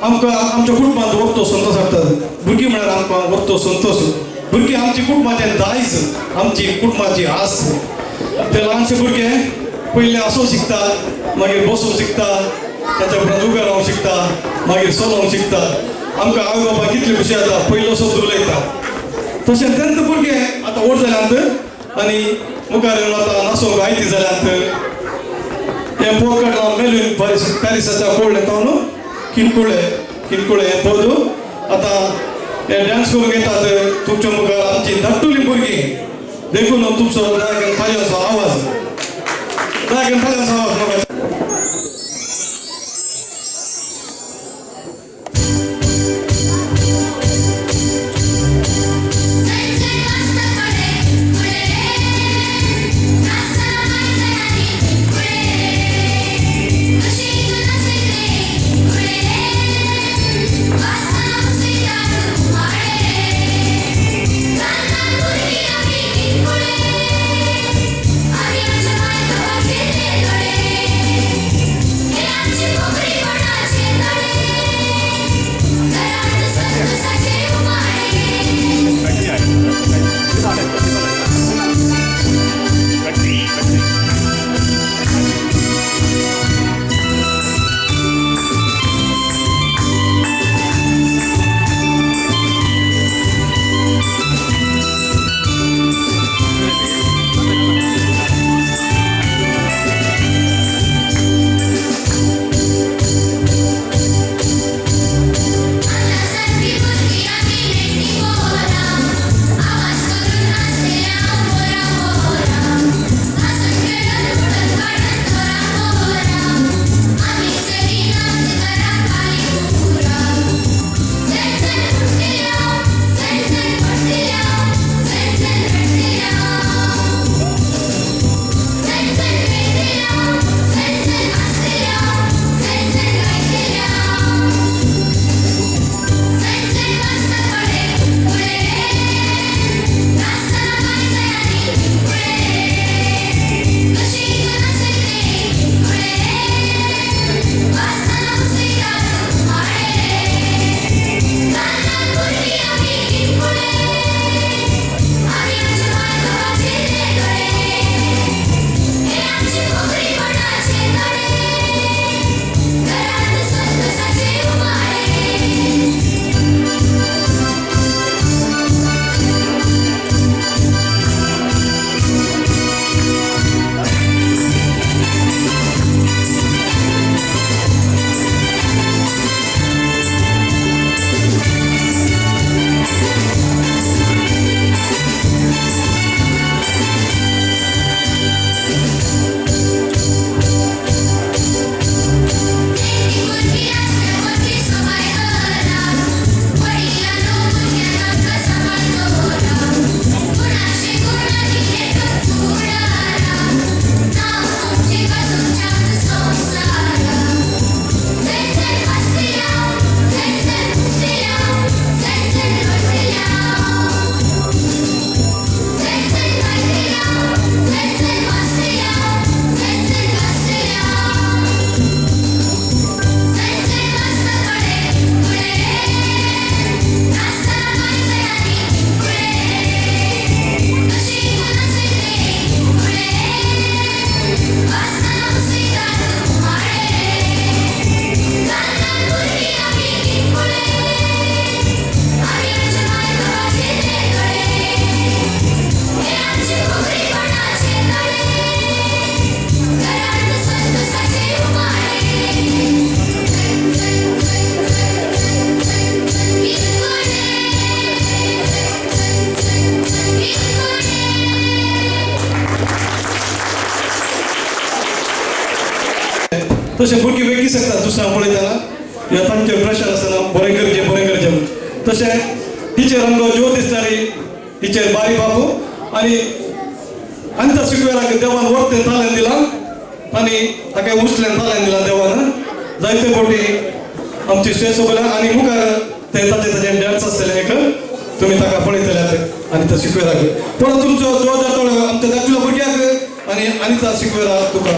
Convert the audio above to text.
आमकां आमच्या कुटुंबात वरतो संतोष हाडटा भुरगीं म्हळ्यार आमकां वरतो संतोष भुरगीं आमची कुटुंबाचें दायज आमची कुटुंबाची आस ते ल्हानशे भुरगे पयले आसूं शिकता मागीर बसूंक शिकता ताच्या उपरांत उबें रावंक शिकता मागीर चलोवंक शिकता आमकां आवय बाबा कितली खुशी जाता पयलो शब्द उलयता तशें तेंच भुरगे आतां व्हड जाल्यांत आनी मुखार येवन आतां नाचोंक आयती जाल्यांत हें पोरकट लावन मेलून पॅरिसाच्या कोल्ड येता न्हू किनकुळे हें पळोवू आतां हे डान्स करूंक येतात तुमच्या मुखार आमची धाकटुली भुरगीं देखून तुमचो जाय थाळ्याचो आवाज जाय थाळ्याचो आवाज म्हाका तशें भुरगीं वेगळी शकता दुसऱ्या पळयतना ह्या तांचेर प्रेशर आसतना बरें करचें तशें टिचर आमकां ज्योत दिसताली टिचर बारी बाबू आनी त्या शिकवेराक देवान वरते तालें दिलां आनी ताका उचलें तालें दिलां देवान जायते फावटी आमची स्टेज सोबयल्या आनी मुखार ते ताचें डान्स आसतलें एक तुमी ताका पळयतल्यात आनी त्या शिकवेराक परत तुमचो जोर जातलो आमच्या धाकट्या भुरग्याक आनी त्या शिकवेराक तुका